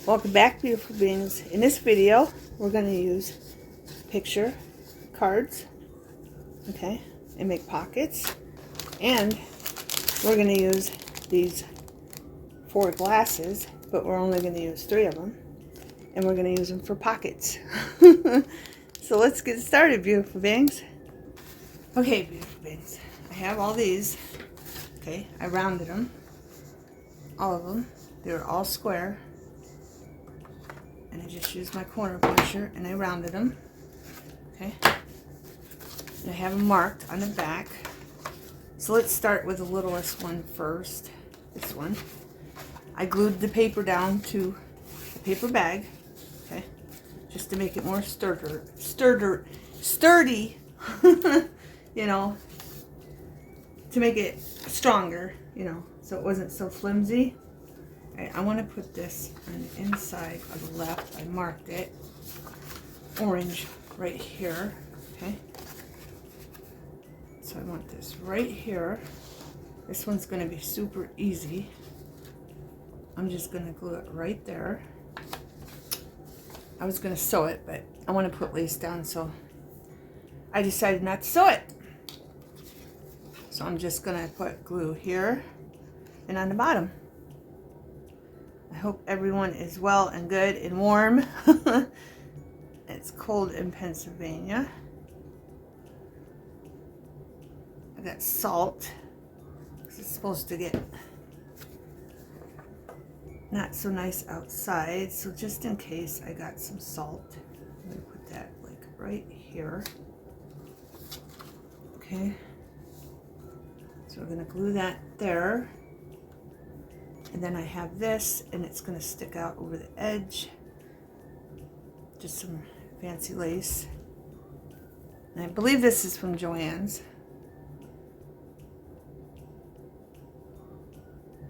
Welcome back, beautiful beings. In this video, we're going to use picture cards, okay, and make pockets. And we're going to use these 4 glasses, but we're only going to use 3 of them. And we're going to use them for pockets. So let's get started, beautiful beings. Okay, beautiful beings. I have all these. Okay, I rounded them. All of them. They were all square. And I just used my corner pusher and I rounded them. Okay. And I have them marked on the back. So let's start with the littlest one first. This one. I glued the paper down to the paper bag. Okay. Just to make it more sturdy. You know. To make it stronger, you know, so it wasn't so flimsy. I want to put this on the inside of the left. I marked it orange right here. Okay, so I want this right here. This one's going to be super easy. I'm just going to glue it right there. I was going to sew it, but I want to put lace down, so I decided not to sew it. So I'm just going to put glue here and on the bottom. I hope everyone is well and good and warm. It's cold in Pennsylvania. I got salt. It's supposed to get not so nice outside. So just in case, I got some salt. I'm going to put that like right here. Okay. So we're going to glue that there. And then I have this, and it's going to stick out over the edge. Just some fancy lace. And I believe this is from Joann's.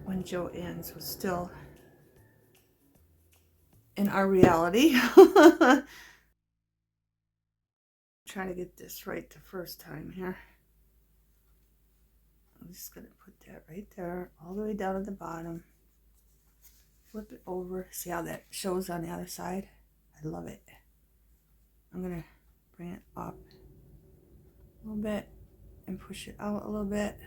When Joann's was still in our reality. Trying to get this right the first time here. I'm just going to put that right there, all the way down at the bottom. Flip it over. See how that shows on the other side? I love it. I'm going to bring it up a little bit and push it out a little bit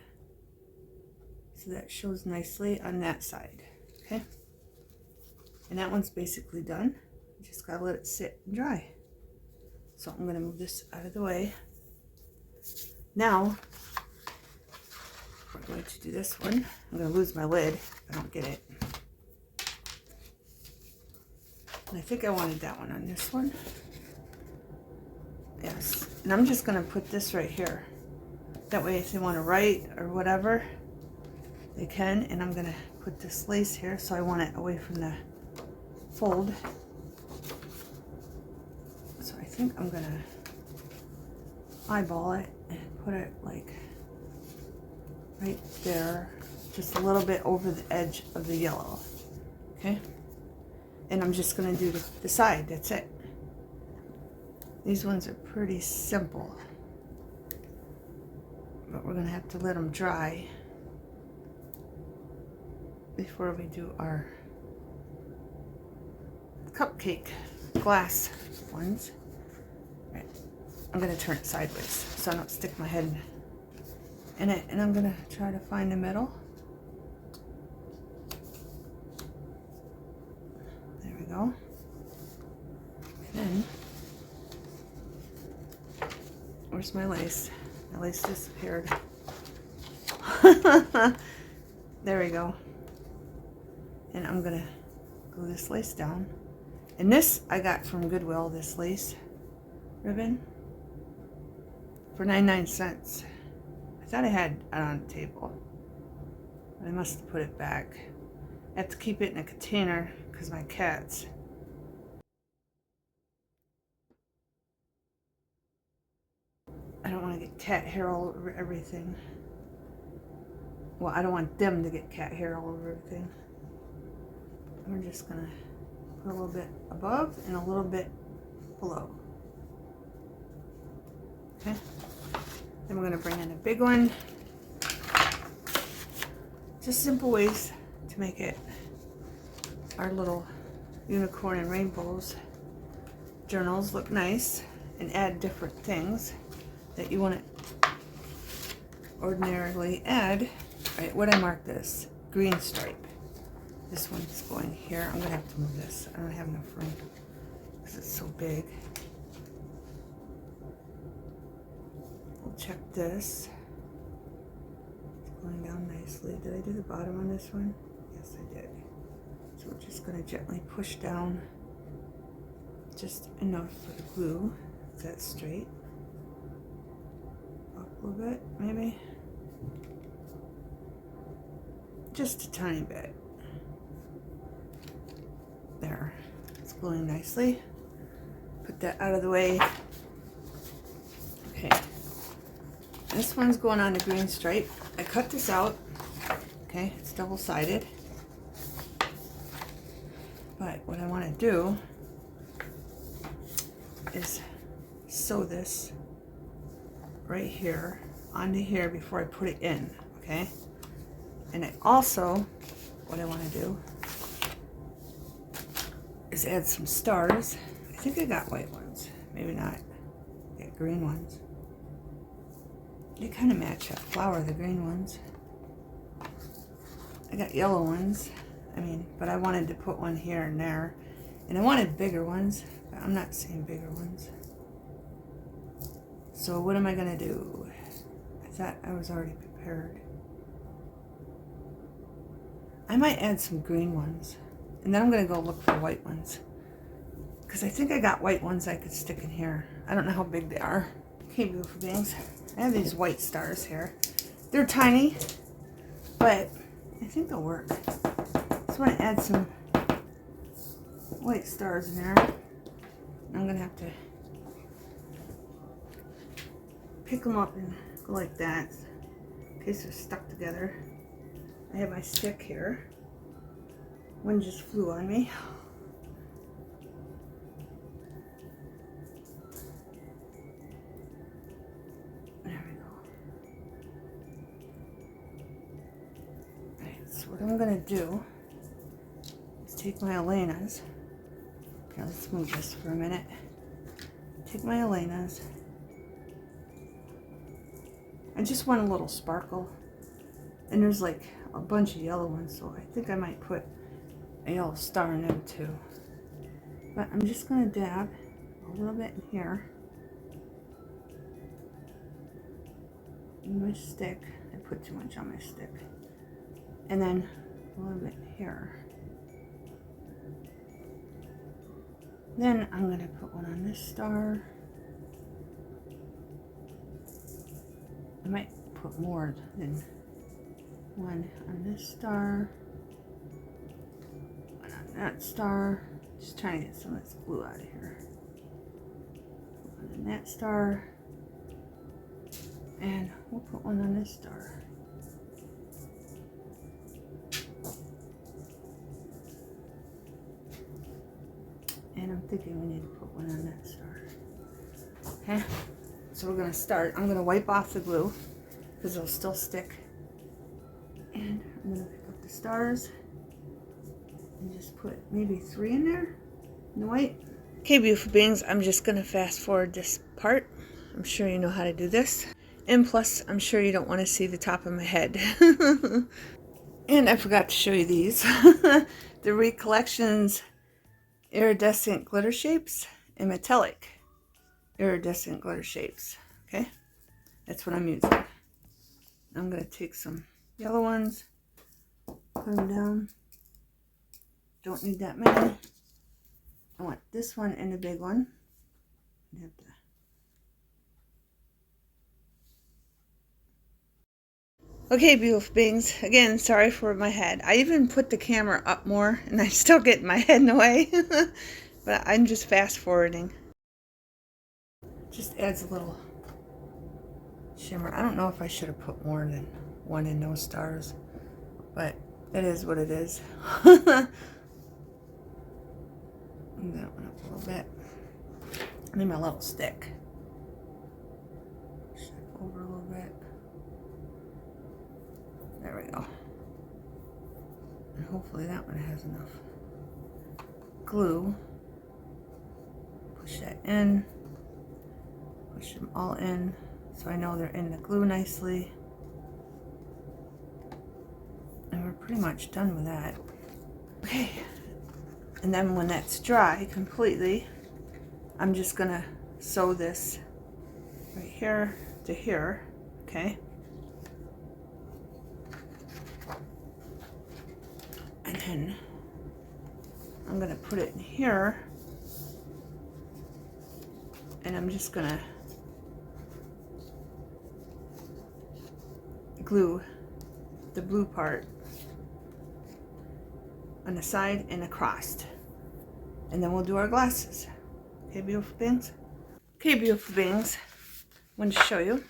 so that shows nicely on that side. Okay? And that one's basically done. You just got to let it sit and dry. So I'm going to move this out of the way. Now, we're going to do this one. I'm going to lose my lid if I don't get it. And I think I wanted that one on this one. Yes. And I'm just going to put this right here. That way if they want to write or whatever, they can. And I'm going to put this lace here so I want it away from the fold. So I think I'm going to eyeball it and put it like right there, just a little bit over the edge of the yellow. Okay, and I'm just going to do the side. That's it. These ones are pretty simple, but we're going to have to let them dry before we do our cupcake glass ones. All right. I'm going to turn it sideways so I don't stick my head in it, and I'm going to try to find the middle. There we go. And then, where's my lace? My lace disappeared. There we go. And I'm going to glue this lace down. And this I got from Goodwill, this lace ribbon, for 99 cents. I thought I had it on the table. I must have put it back. I have to keep it in a container because my cats. I don't want to get cat hair all over everything. Well, I don't want them to get cat hair all over everything. We're just going to put a little bit above and a little bit below. Okay. Then we're going to bring in a big one. Just simple ways to make it our little unicorn and rainbows journals look nice and add different things that you want to ordinarily add. All right, what I mark this? Green stripe. This one's going here. I'm gonna have to move this. I don't have enough room because it's so big. We'll check this. It's going down nicely. Did I do the bottom on this one? Yes, I did. So we're just gonna gently push down just enough for the glue. Is that straight? Up a little bit, maybe? Just a tiny bit. There. It's gluing nicely. Put that out of the way. Okay. This one's going on the green stripe. I cut this out. Okay, it's double-sided. But what I want to do is sew this right here onto here before I put it in, okay? And I also, what I want to do is add some stars. I think I got white ones, maybe not. I got green ones. They kind of match that flower, the green ones. I got yellow ones, but I wanted to put one here and there. And I wanted bigger ones, but I'm not seeing bigger ones. So what am I gonna do? I thought I was already prepared. I might add some green ones. And then I'm gonna go look for white ones. Because I think I got white ones I could stick in here. I don't know how big they are. Okay, beautiful beings. I have these white stars here. They're tiny, but I think they'll work. Just want to add some white stars in there. I'm gonna have to pick them up and go like that in case they're stuck together. I have my stick here. One just flew on me. There we go. Alright, so what I'm gonna do is take my Elena's. Now let's move this for a minute. Take my Elena's. I just want a little sparkle. And there's like a bunch of yellow ones, so I think I might put a yellow star in them too. But I'm just going to dab a little bit in here. In my stick. I put too much on my stick. And then a little bit here. Then I'm going to put one on this star. I might put more than one on this star. One on that star. Just trying to get some of this glue out of here. One on that star. And we'll put one on this star. And I'm thinking we need to put one on that star. Okay, so we're gonna start. I'm gonna wipe off the glue because it'll still stick. And I'm gonna pick up the stars and just put maybe 3 in there in the white. Okay, beautiful beings, I'm just gonna fast forward this part. I'm sure you know how to do this. And plus, I'm sure you don't want to see the top of my head. And I forgot to show you these. The Recollections iridescent glitter shapes and metallic iridescent glitter shapes. Okay, that's what I'm using. I'm going to take some yellow ones, put them down. Don't need that many. I want this one and the big one. I have to. Okay, beautiful beings. Again, sorry for my head. I even put the camera up more and I still get my head in the way. But I'm just fast forwarding. Just adds a little shimmer. I don't know if I should have put more than one in those stars, but it is what it is. Move that one up a little bit. I need my little stick. Shift over a little bit. There we go. And hopefully that one has enough glue. Push that in. Push them all in so I know they're in the glue nicely. And we're pretty much done with that. Okay. And then when that's dry completely, I'm just gonna sew this right here to here, okay? And then I'm gonna put it in here, and I'm just gonna glue the blue part on the side and across. And then we'll do our glasses. Okay, beautiful beings? Okay, beautiful beings, I wanted to show you.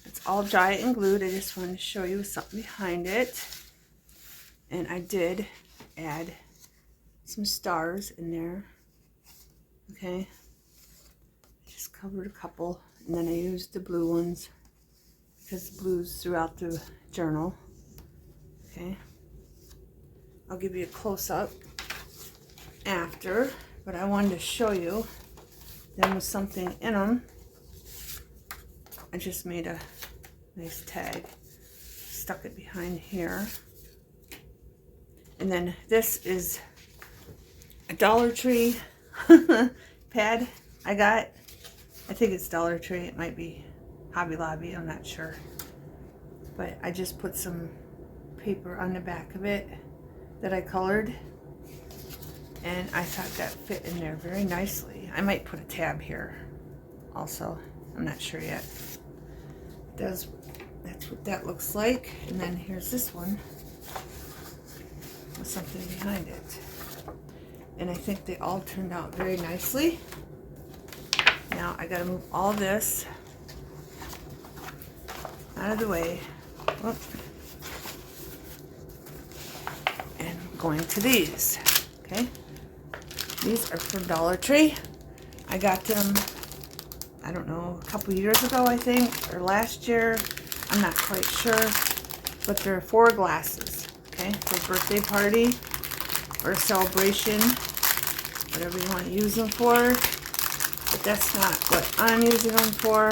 It's all dry and glued. I just wanted to show you something behind it. And I did add some stars in there. Okay, just covered a couple, and then I used the blue ones because the blues throughout the journal. Okay, I'll give you a close-up after, but I wanted to show you them with something in them. I just made a nice tag, stuck it behind here. And then this is a Dollar Tree pad I got. I think it's Dollar Tree. It might be Hobby Lobby. I'm not sure. But I just put some paper on the back of it that I colored. And I thought that fit in there very nicely. I might put a tab here also. I'm not sure yet. That's what that looks like. And then here's this one with something behind it. And I think they all turned out very nicely. Now I gotta move all this out of the way. Whoop. And I'm going to these. Okay, these are from Dollar Tree. I got them, I don't know, a couple years ago, I think, or last year. I'm not quite sure, but they're 4 glasses. Okay, for a birthday party or a celebration, whatever you want to use them for. But that's not what I'm using them for.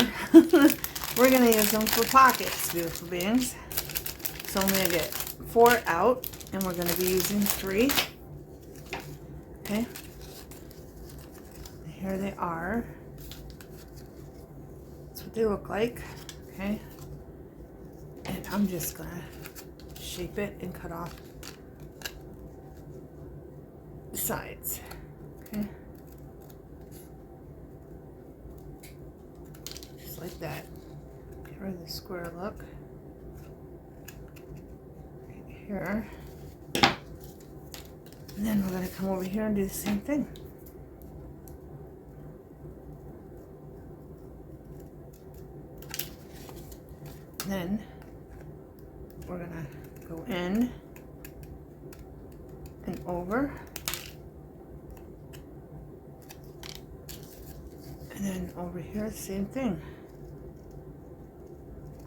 We're going to use them for pockets, beautiful beings. So I'm going to get 4 out, and we're going to be using 3. Okay. And here they are. That's what they look like. Okay. And I'm just going to shape it and cut off the sides. Okay. Just like that. Get rid of the square look. Right here. And then we're going to come over here and do the same thing. And then we're going to go in and over. And then over here, the same thing.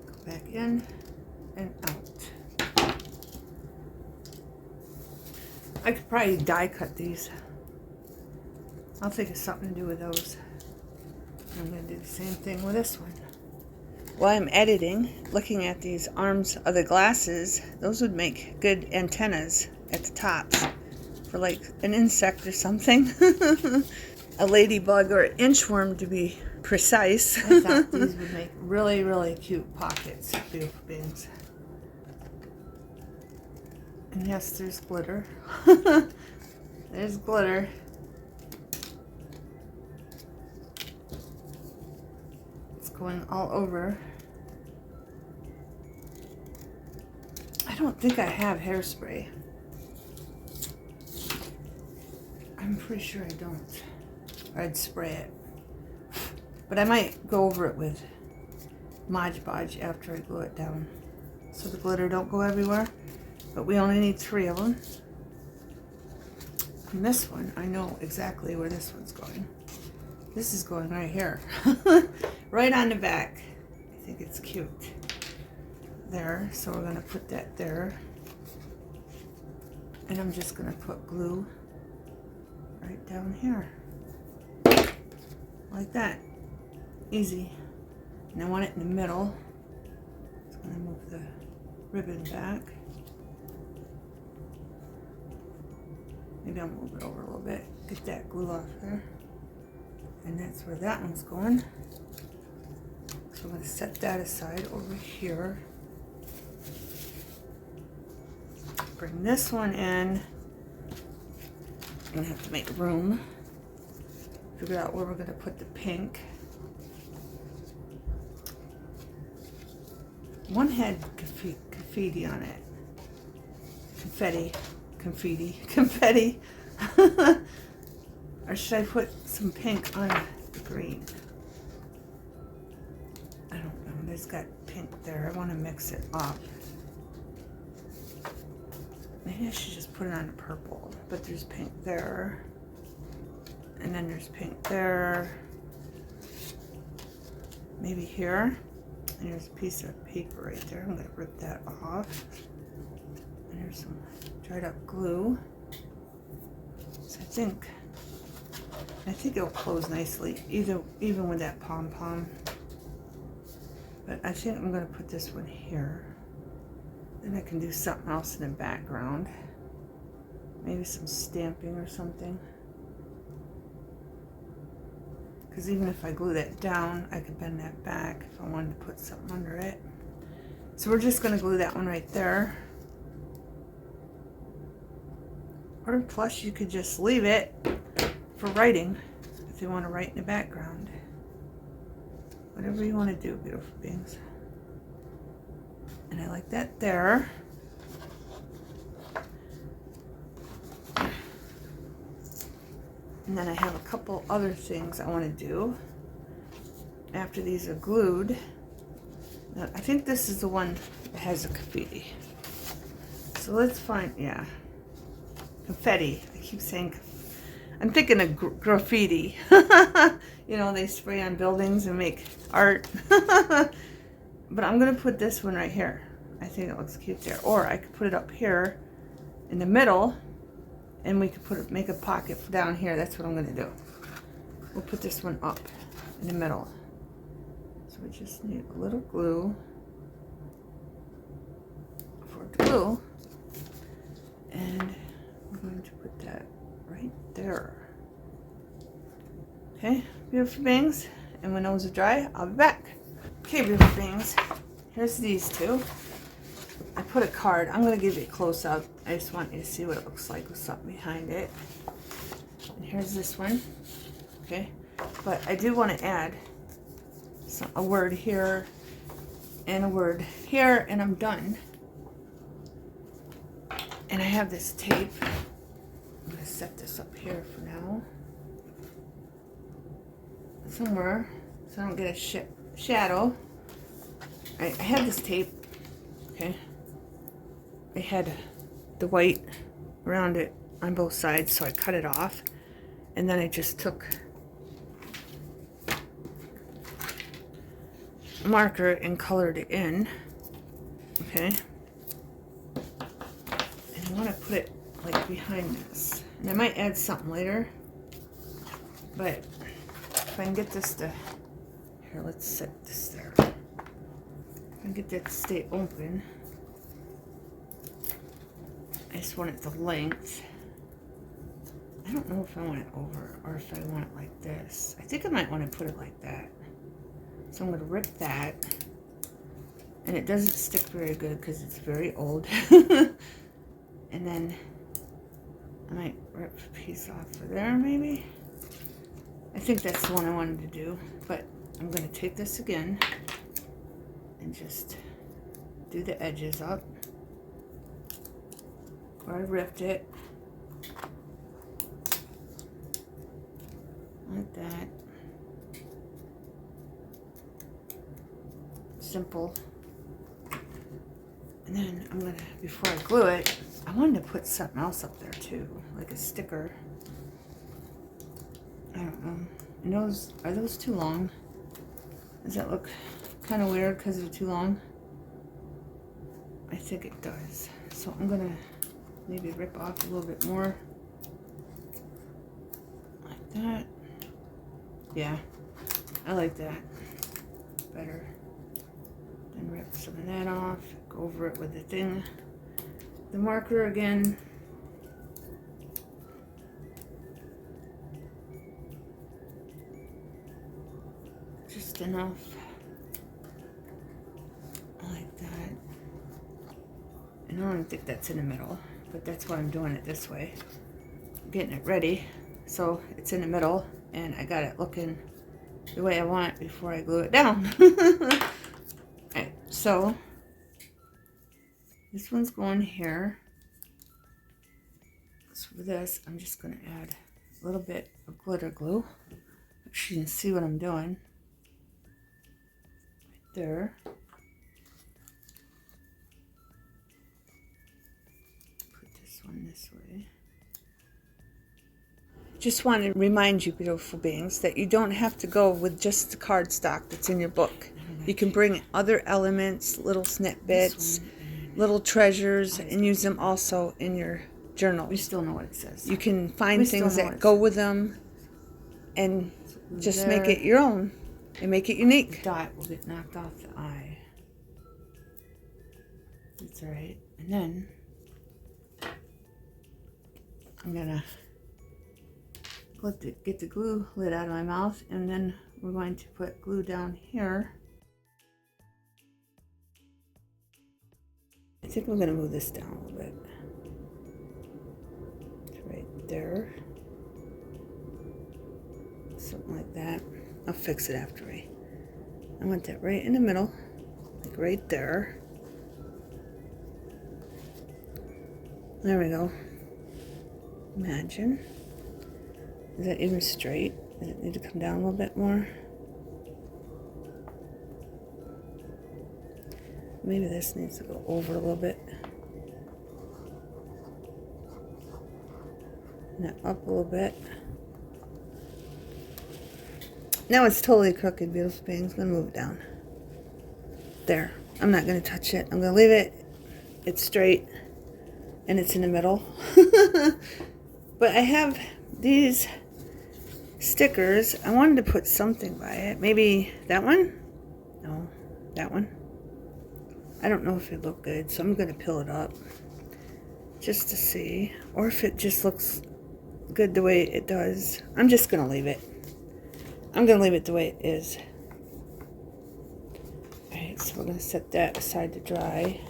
Go back in and out. I could probably die cut these. I'll think of something to do with those. I'm going to do the same thing with this one. While I'm editing, looking at these arms of the glasses, those would make good antennas at the tops for like an insect or something. A ladybug or an inchworm, to be precise. I thought these would make really, really cute pockets, beautiful beings. And yes, there's glitter. There's glitter. It's going all over. I don't think I have hairspray. I'm pretty sure I don't. Or I'd spray it. But I might go over it with Mod Podge after I glue it down, so the glitter don't go everywhere. But we only need 3 of them. And this one, I know exactly where this one's going. This is going right here. Right on the back. I think it's cute. There, so we're going to put that there. And I'm just going to put glue down here. Like that. Easy. And I want it in the middle. So I'm going to move the ribbon back. Maybe I'll move it over a little bit. Get that glue off there. And that's where that one's going. So I'm going to set that aside over here. Bring this one in. I'm going to have to make room. Figure out where we're going to put the pink. One had confetti on it. Confetti. Or should I put some pink on the green? I don't know. There's got pink there. I want to mix it up. Maybe I should just put it on the purple. But there's pink there. And then there's pink there. Maybe here. And there's a piece of paper right there. I'm going to rip that off. And there's some dried up glue. So I think it'll close nicely, even with that pom-pom. But I think I'm going to put this one here. Then I can do something else in the background. Maybe some stamping or something. Because even if I glue that down, I could bend that back if I wanted to put something under it. So we're just going to glue that one right there. Or plus you could just leave it for writing if you want to write in the background. Whatever you want to do, beautiful beings. And I like that there. And then I have a couple other things I want to do after these are glued. Now, I think this is the one that has a confetti. So let's find, yeah, confetti. I keep saying, I'm thinking of graffiti. You know, they spray on buildings and make art. But I'm going to put this one right here. I think it looks cute there. Or I could put it up here in the middle. And we could make a pocket down here. That's what I'm going to do. We'll put this one up in the middle. So we just need a little glue for glue. And we're going to put that right there. Okay, beautiful beings. And when those are dry, I'll be back. Okay, beautiful beings. Here's these two. I put a card. I'm going to give you a close-up. I just want you to see what it looks like with something behind it. And here's this one. Okay. But I do want to add a word here and a word here, and I'm done. And I have this tape. I'm going to set this up here for now. Somewhere, so I don't get a shadow. I have this tape. Okay. I had the white around it on both sides, so I cut it off, and then I just took a marker and colored it in. Okay, and I want to put it like behind this, and I might add something later, but if I can get this to here, let's set this there. If I can get that to stay open. I just want it the length. I don't know if I want it over or if I want it like this. I think I might want to put it like that. So I'm going to rip that. And it doesn't stick very good because it's very old. And then I might rip a piece off for there maybe. I think that's the one I wanted to do. But I'm going to take this again and just do the edges up. Where I ripped it. Like that. Simple. And then I'm gonna, before I glue it, I wanted to put something else up there too, like a sticker. I don't know. And those, are those too long? Does that look kind of weird because they're too long? I think it does. So I'm gonna maybe rip off a little bit more. that. Yeah, I like that better. Then rip some of that off. Go over it with the thing. The marker again. Just enough. I like that. And I don't think that's in the middle, but that's why I'm doing it this way. I'm getting it ready so it's in the middle, and I got it looking the way I want it before I glue it down. Alright, so this one's going here. So for this, I'm just going to add a little bit of glitter glue. Make sure you can see what I'm doing. Right there. Put this one this way. Just want to remind you, beautiful beings, that you don't have to go with just the cardstock that's in your book. You can bring other elements, little snippets, little treasures, and use them also in your journal. We still know what it says. You can find things that go with them and just make it your own and make it unique. The dot will get knocked off the eye. That's all right. And then I'm gonna get the glue lid out of my mouth, and then we're going to put glue down here. I think I'm going to move this down a little bit. It's right there. Something like that. I'll fix it after I want that right in the middle, like right there. There we go. Imagine. Is that even straight? Does it need to come down a little bit more? Maybe this needs to go over a little bit. And that up a little bit. Now it's totally crooked, beautiful beings. I'm going to move it down. There. I'm not going to touch it. I'm going to leave it. It's straight. And it's in the middle. But I have these stickers. I wanted to put something by it. Maybe that one? No, that one. I don't know if it looked good, so I'm going to peel it up just to see. Or if it just looks good the way it does. I'm just going to leave it. I'm going to leave it the way it is. Alright, so we're going to set that aside to dry.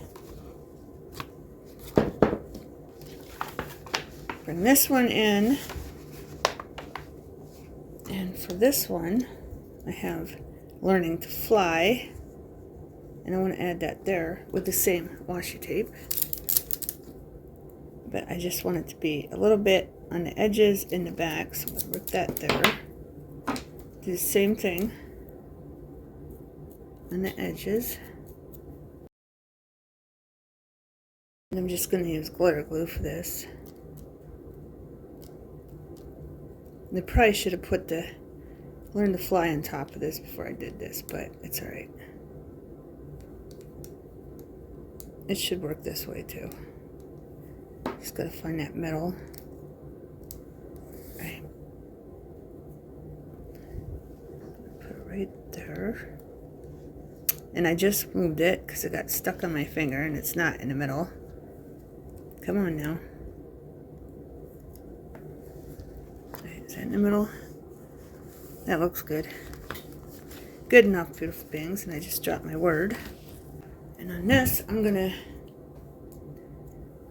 Bring this one in. And for this one, I have Learning to Fly. And I want to add that there with the same washi tape. But I just want it to be a little bit on the edges in the back. So I'm going to rip that there. Do the same thing on the edges. And I'm just going to use glitter glue for this. And I probably should have put the Learn to Fly on top of this before I did this, but it's alright. It should work this way too. Just gotta find that middle. Right. Put it right there. And I just moved it because it got stuck on my finger and it's not in the middle. Come on now. Right, is that in the middle? That looks good. Good enough, beautiful beings. And I just dropped my word. And on this, I'm gonna.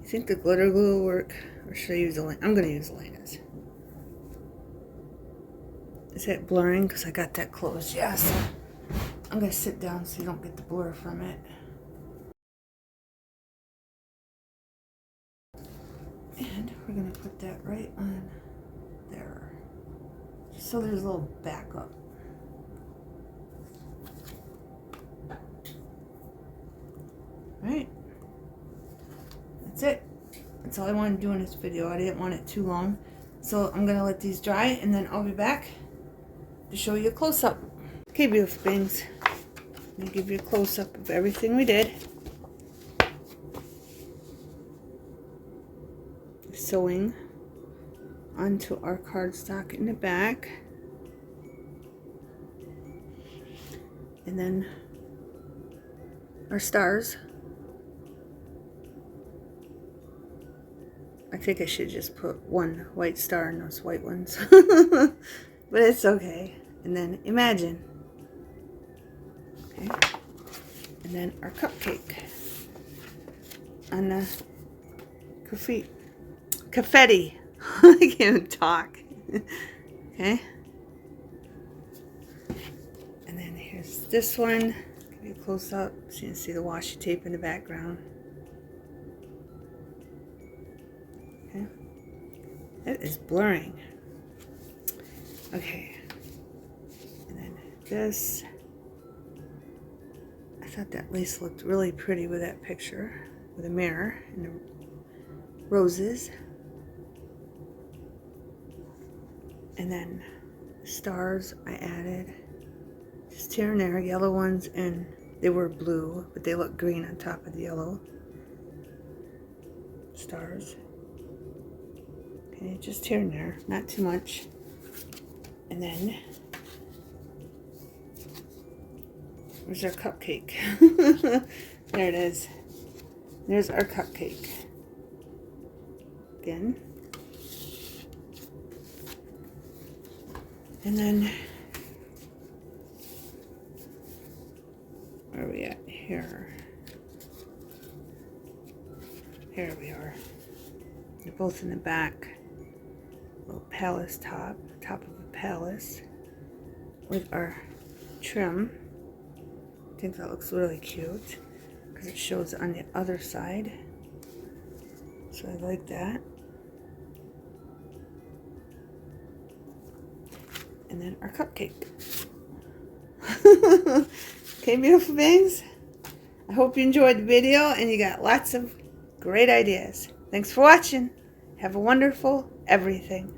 You think the glitter glue will work, or should I use the? I'm gonna use Elena's. Is that blurring? Because I got that closed. Yes. I'm gonna sit down so you don't get the blur from it. And we're gonna put that right on there, so there's a little backup. Right, that's it. That's all I wanted to do in this video. I didn't want it too long, so I'm gonna let these dry and then I'll be back to show you a close-up. Okay, beautiful beings, let me give you a close-up of everything we did. Sewing onto our cardstock in the back. And then our stars. I think I should just put one white star in those white ones. But it's okay. And then imagine. Okay. And then our cupcake on the confetti. I can't even talk. Okay. And then here's this one. Give you a close up so you can see the washi tape in the background. Okay. It is blurring. Okay. And then this. I thought that lace looked really pretty with that picture, with a mirror and the roses. And then the stars I added just here and there, yellow ones, and they were blue, but they look green on top of the yellow stars. Okay, just here and there, not too much. And then where's our cupcake? There it is. There's our cupcake. Again. And then, where are we at? Here. Here we are. They're both in the back. Little palace top of a palace with our trim. I think that looks really cute because it shows on the other side. So I like that. And then our cupcake. Okay, beautiful beings. I hope you enjoyed the video and you got lots of great ideas. Thanks for watching. Have a wonderful everything.